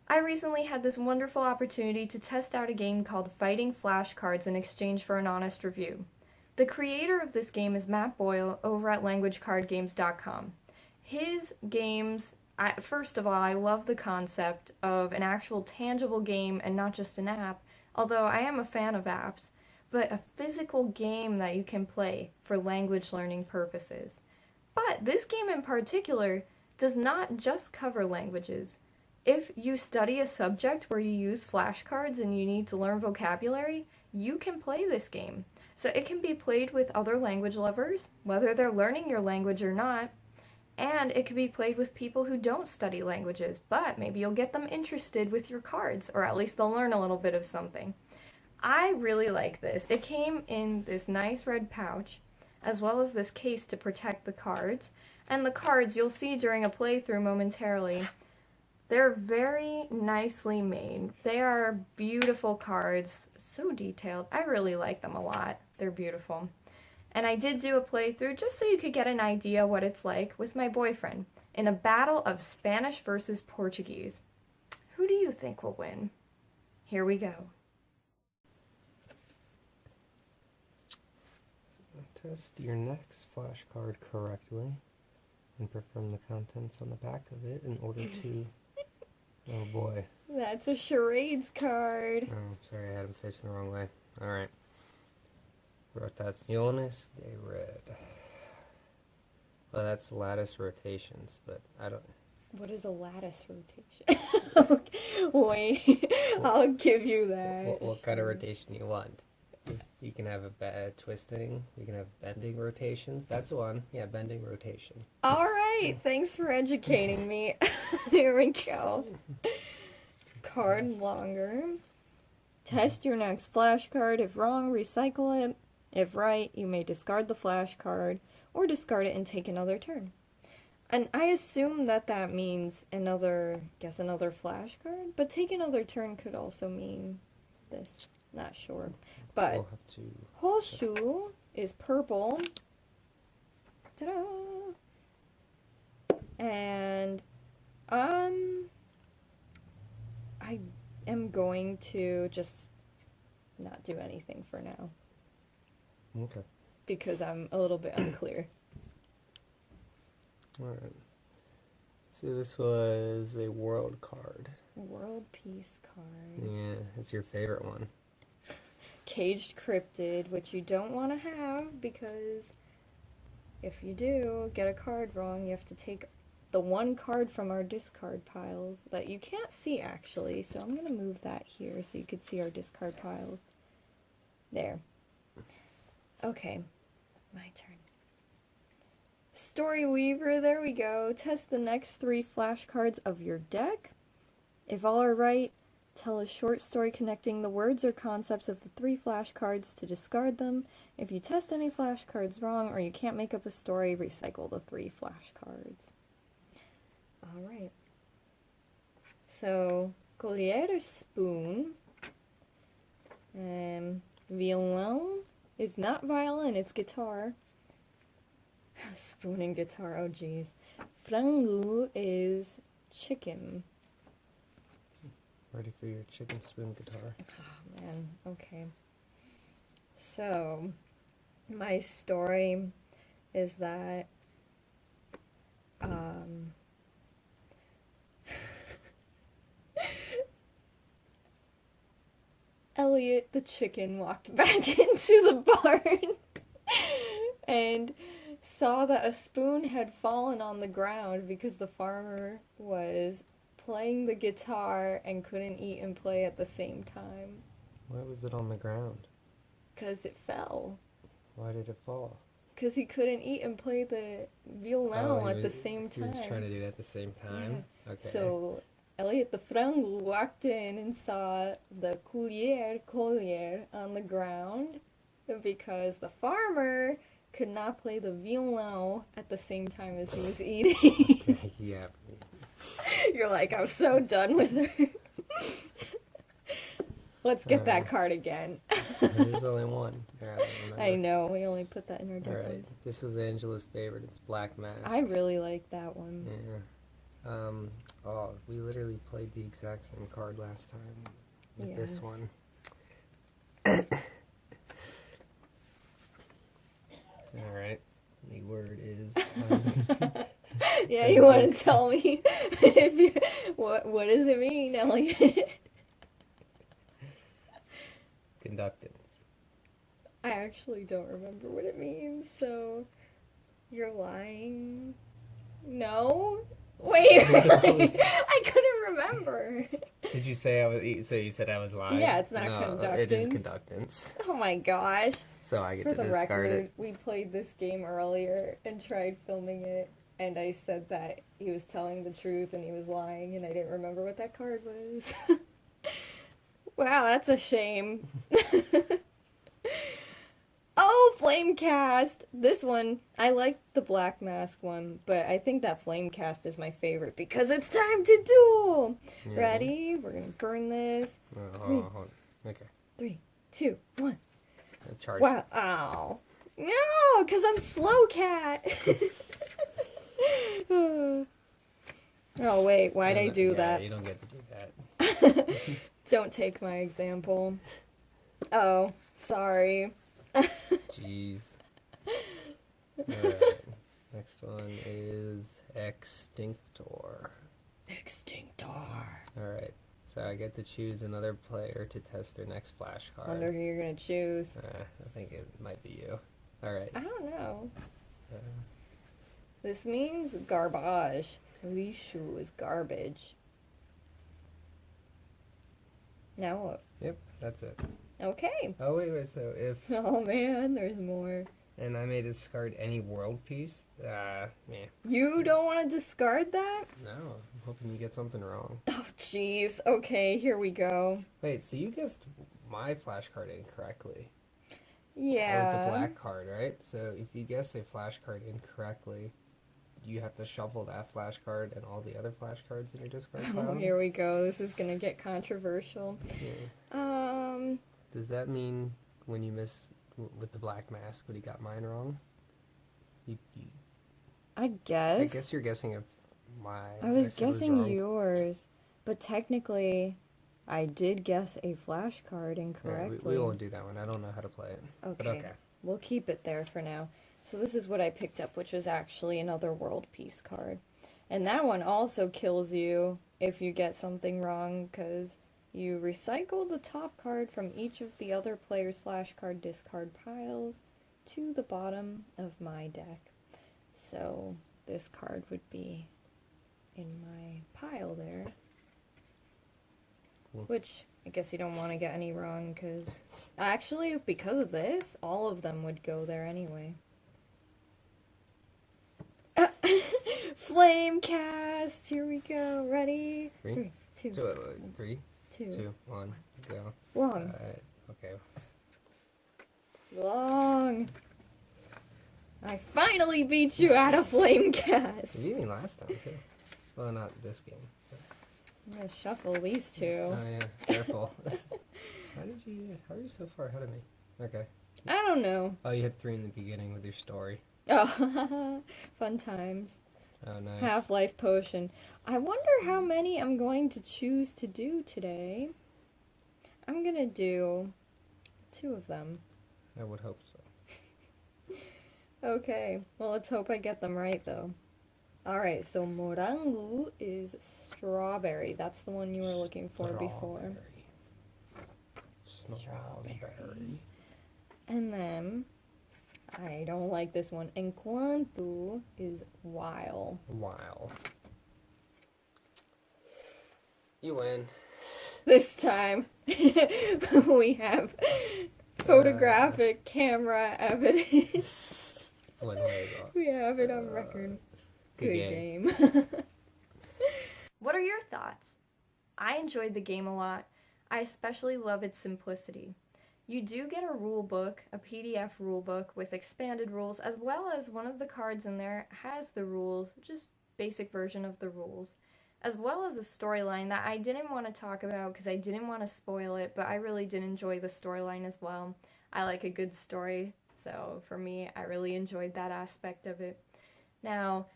I recently had this wonderful opportunity to test out a game called Fighting Flashcards in exchange for an honest review. The creator of this game is Matt Boyle over at languagecardgames.com. His games, first of all, I love the concept of an actual tangible game and not just an app, although I am a fan of apps, but a physical game that you can play for language learning purposes. But this game in particular does not just cover languages. If you study a subject where you use flashcards and you need to learn vocabulary, you can play this game. So it can be played with other language lovers, whether they're learning your language or not, and it can be played with people who don't study languages, but maybe you'll get them interested with your cards, or at least they'll learn a little bit of something. I really like this. It came in this nice red pouch, as well as this case to protect the cards, and the cards you'll see during a playthrough momentarily. They're very nicely made. They are beautiful cards, so detailed. I really like them a lot. They're beautiful. And I did do a playthrough just so you could get an idea what it's like with my boyfriend in a battle of Spanish versus Portuguese. Who do you think will win? Here we go. Test your next flashcard correctly and perform the contents on the back of it in order to... Oh boy. That's a charades card. Oh, sorry, I had him facing the wrong way. Alright. Rotaciones de red. Well, that's lattice rotations, but I don't... What is a lattice rotation? Wait, I'll give you that. What kind of rotation you want? You can have a twisting, you can have bending rotations. That's the one. Yeah, bending rotation. Alright, thanks for educating me. Here we go. Card longer. Test your next flashcard. If wrong, recycle it. If right, you may discard the flashcard, or discard it and take another turn. And I assume that that means another flashcard, but take another turn could also mean this. Not sure. But We'll have to... Horseshoe is purple. Ta-da! And I am going to just not do anything for now. Okay. Because I'm a little bit unclear. Alright. So this was a world card. World Peace card. Yeah, it's your favorite one. Caged Cryptid, which you don't want to have because if you do get a card wrong, you have to take the one card from our discard piles that you can't see actually, so I'm going to move that here so you could see our discard piles. There. Okay, my turn. Story Weaver, there we go. Test the next 3 flashcards of your deck. If all are right, tell a short story connecting the words or concepts of the 3 flashcards to discard them. If you test any flashcards wrong or you can't make up a story, recycle the 3 flashcards. Alright. So, collier is spoon. Violon is not violin, it's guitar. Spoon and guitar, oh jeez. Frango is chicken. Ready for your chicken spoon guitar. Oh man, okay. So, my story is that, Elliot the chicken walked back into the barn and saw that a spoon had fallen on the ground because the farmer was playing the guitar and couldn't eat and play at the same time. Why was it on the ground? 'Cause it fell. Why did it fall? 'Cause he couldn't eat and play the violon at the same time. He was trying to do it at the same time? Yeah. Okay. So Elliot the frango walked in and saw the collier on the ground because the farmer could not play the violon at the same time as he was eating. Okay, yeah. You're like, I'm so done with her. Let's get that card again. There's only one. I know, we only put that in our deck. Alright, this was Angela's favorite. It's Black Mask. I really like that one. Yeah. Oh, we literally played the exact same card last time with this one. Alright, the word is... Yeah, you want to tell me if you, what does it mean, Elliot? Conductance. I actually don't remember what it means, so you're lying. No? Wait. I couldn't remember. Did you say I was? So you said I was lying? Yeah, it's not conductance. It is conductance. Oh my gosh. So I get For to the discard record, it. we played this game earlier and tried filming it, and I said that he was telling the truth and he was lying, and I didn't remember what that card was. Wow, that's a shame. Oh, Flamecast! This one, I like the Black Mask one, but I think that Flamecast is my favorite because it's time to duel! Yeah. Ready? We're gonna burn this. Hold on. Okay. 3, 2, 1. Charge. Wow. Ow. No, because I'm slow cat. Oh, wait. Why'd I do that? You don't get to do that. Don't take my example. Oh, sorry. Jeez. Alright. Next one is Extinctor. Alright. So I get to choose another player to test their next flashcard. Wonder who you're gonna choose. I think it might be you. Alright. I don't know. So, This means garbage. Lishu is garbage. Now what? yep, that's it. Okay. Oh, wait, so if... Oh man, there's more. And I may discard any world piece? Meh. You don't want to discard that? No, I'm hoping you get something wrong. Oh jeez. Okay, here we go. Wait, so you guessed my flashcard incorrectly. Yeah. With the black card, right? So if you guess a flashcard incorrectly, you have to shuffle that flashcard and all the other flashcards in your discard pile. Oh, here we go. This is gonna get controversial. Yeah. Does that mean when you miss with the black mask, but he got mine wrong? I guess. I guess you're guessing if my... I was guessing wrong. yours, but technically, I did guess a flashcard incorrectly. Yeah, we won't do that one. I don't know how to play it. Okay. But okay. We'll keep it there for now. So this is what I picked up, which was actually another world peace card. And that one also kills you if you get something wrong, because you recycle the top card from each of the other player's flashcard discard piles to the bottom of my deck. So this card would be in my pile there. Cool. Which, I guess you don't want to get any wrong, because... Actually, because of this, all of them would go there anyway. Flamecast! Here we go. Ready? 3, 2, 3, 2, 1, go. Long. Okay. Long. I finally beat you at a Flamecast! You beat me last time, too. Well, not this game. I'm gonna shuffle these two. Oh, yeah. Careful. How are you so far ahead of me? Okay. I don't know. Oh, you had 3 in the beginning with your story. Oh, fun times. Oh, nice. Half-life potion. I wonder how many I'm going to choose to do today. I'm gonna do 2 of them. I would hope so. Okay, well let's hope I get them right though. Alright, so morango is strawberry. That's the one you were looking for before. Strawberry. And then, I don't like this one. Enquanto is while. Wow. You win. This time, we have photographic camera evidence. We have it on record. Good game. What are your thoughts? I enjoyed the game a lot. I especially love its simplicity. You do get a rule book, a PDF rule book with expanded rules, as well as one of the cards in there has the rules, just basic version of the rules, as well as a storyline that I didn't want to talk about because I didn't want to spoil it, but I really did enjoy the storyline as well. I like a good story, so for me, I really enjoyed that aspect of it. Now,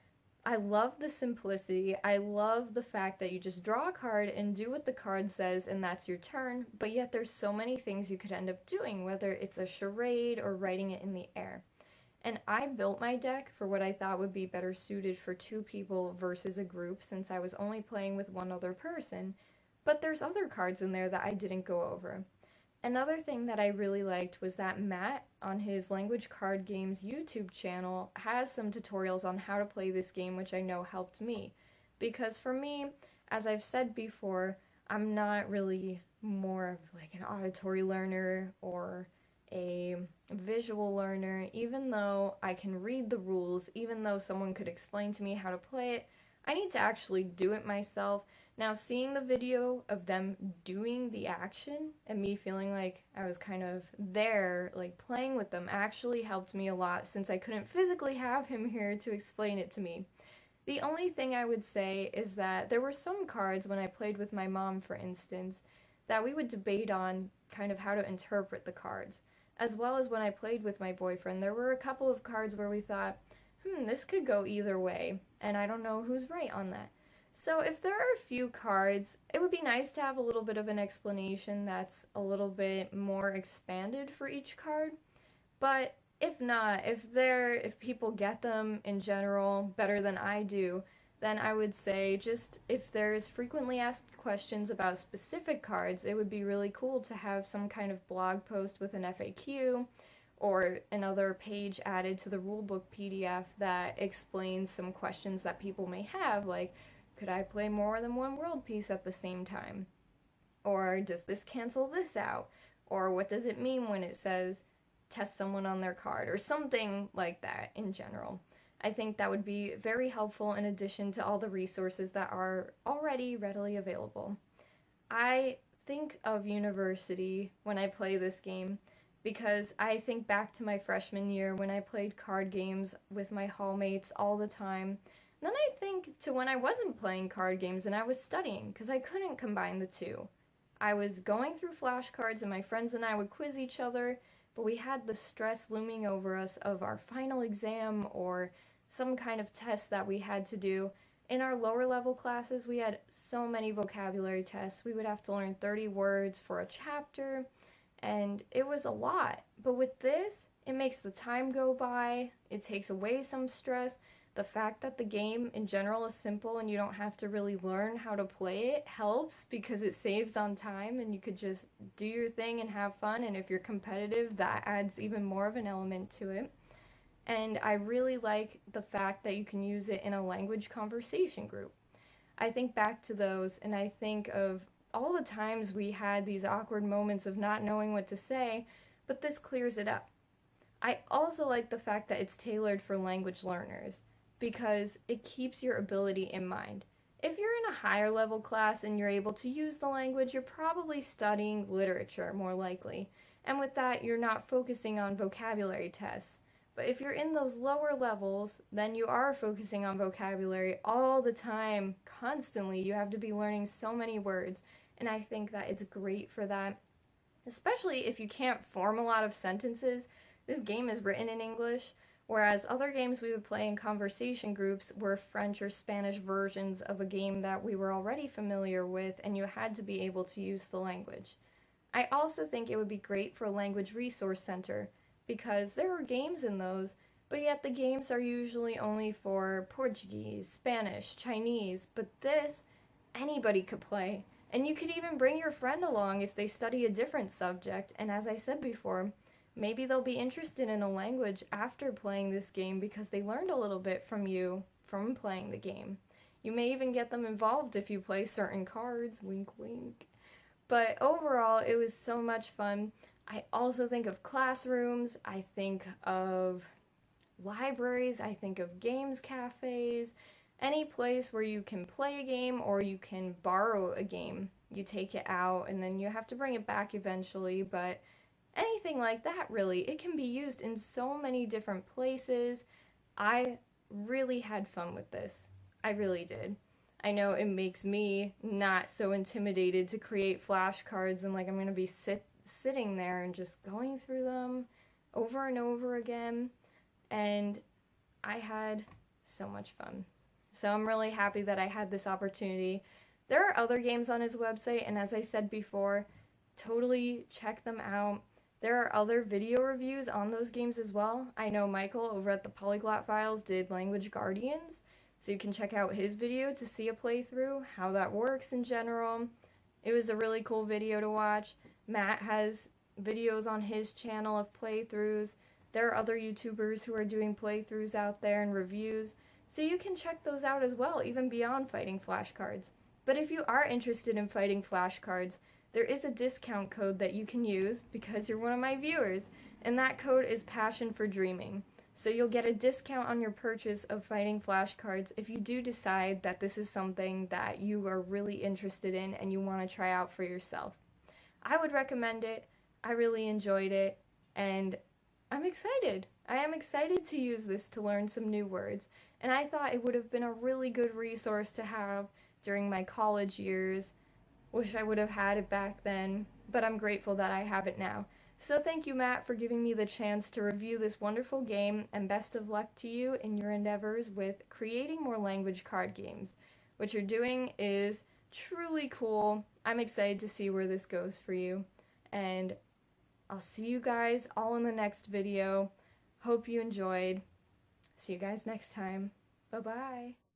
I love the simplicity. I love the fact that you just draw a card and do what the card says and that's your turn, but yet there's so many things you could end up doing, whether it's a charade or writing it in the air. And I built my deck for what I thought would be better suited for 2 people versus a group, since I was only playing with one other person, but there's other cards in there that I didn't go over. Another thing that I really liked was that Matt, on his Language Card Games YouTube channel, has some tutorials on how to play this game, which I know helped me. Because for me, as I've said before, I'm not really more of like an auditory learner or a visual learner. Even though I can read the rules, even though someone could explain to me how to play it, I need to actually do it myself. Now, seeing the video of them doing the action and me feeling like I was kind of there, like playing with them, actually helped me a lot, since I couldn't physically have him here to explain it to me. The only thing I would say is that there were some cards when I played with my mom, for instance, that we would debate on kind of how to interpret the cards. As well as when I played with my boyfriend, there were a couple of cards where we thought, this could go either way, and I don't know who's right on that. So if there are a few cards, it would be nice to have a little bit of an explanation that's a little bit more expanded for each card. But if not, if people get them in general better than I do, then I would say just if there's frequently asked questions about specific cards, it would be really cool to have some kind of blog post with an FAQ or another page added to the rulebook PDF that explains some questions that people may have, like, could I play more than one world piece at the same time? Or does this cancel this out? Or what does it mean when it says test someone on their card? Or something like that in general. I think that would be very helpful in addition to all the resources that are already readily available. I think of university when I play this game because I think back to my freshman year when I played card games with my hallmates all the time. Then I think to when I wasn't playing card games and I was studying, because I couldn't combine the two. I was going through flashcards and my friends and I would quiz each other, but we had the stress looming over us of our final exam or some kind of test that we had to do. In our lower level classes, we had so many vocabulary tests. We would have to learn 30 words for a chapter, and it was a lot. But with this, it makes the time go by, it takes away some stress. The fact that the game in general is simple and you don't have to really learn how to play it helps because it saves on time and you could just do your thing and have fun, and if you're competitive, that adds even more of an element to it. And I really like the fact that you can use it in a language conversation group. I think back to those and I think of all the times we had these awkward moments of not knowing what to say, but this clears it up. I also like the fact that it's tailored for language learners, because it keeps your ability in mind. If you're in a higher level class and you're able to use the language, you're probably studying literature more likely, and with that you're not focusing on vocabulary tests. But if you're in those lower levels, then you are focusing on vocabulary all the time, constantly. You have to be learning so many words, and I think that it's great for that. Especially if you can't form a lot of sentences. This game is written in English, whereas other games we would play in conversation groups were French or Spanish versions of a game that we were already familiar with, and you had to be able to use the language. I also think it would be great for a language resource center, because there are games in those, but yet the games are usually only for Portuguese, Spanish, Chinese, but this, anybody could play. And you could even bring your friend along if they study a different subject, and as I said before, maybe they'll be interested in a language after playing this game because they learned a little bit from you from playing the game. You may even get them involved if you play certain cards, wink wink. But overall, it was so much fun. I also think of classrooms, I think of libraries, I think of games cafes, any place where you can play a game or you can borrow a game. You take it out and then you have to bring it back eventually, but anything like that really. It can be used in so many different places. I really had fun with this. I really did. I know it makes me not so intimidated to create flashcards and like I'm going to be sitting there and just going through them over and over again, and I had so much fun. So I'm really happy that I had this opportunity. There are other games on his website, and as I said before, totally check them out. There are other video reviews on those games as well. I know Michael over at the Polyglot Files did Language Guardians, so you can check out his video to see a playthrough, how that works in general. It was a really cool video to watch. Matt has videos on his channel of playthroughs. There are other YouTubers who are doing playthroughs out there and reviews, so you can check those out as well, even beyond Fighting Flashcards. But if you are interested in Fighting Flashcards, there is a discount code that you can use because you're one of my viewers, and that code is PassionforDreaming. So you'll get a discount on your purchase of Fighting Flashcards if you do decide that this is something that you are really interested in and you want to try out for yourself. I would recommend it. I really enjoyed it, and I'm excited. I am excited to use this to learn some new words, and I thought it would have been a really good resource to have during my college years. Wish I would have had it back then, but I'm grateful that I have it now. So thank you, Matt, for giving me the chance to review this wonderful game, and best of luck to you in your endeavors with creating more language card games. What you're doing is truly cool. I'm excited to see where this goes for you, and I'll see you guys all in the next video. Hope you enjoyed. See you guys next time. Bye-bye.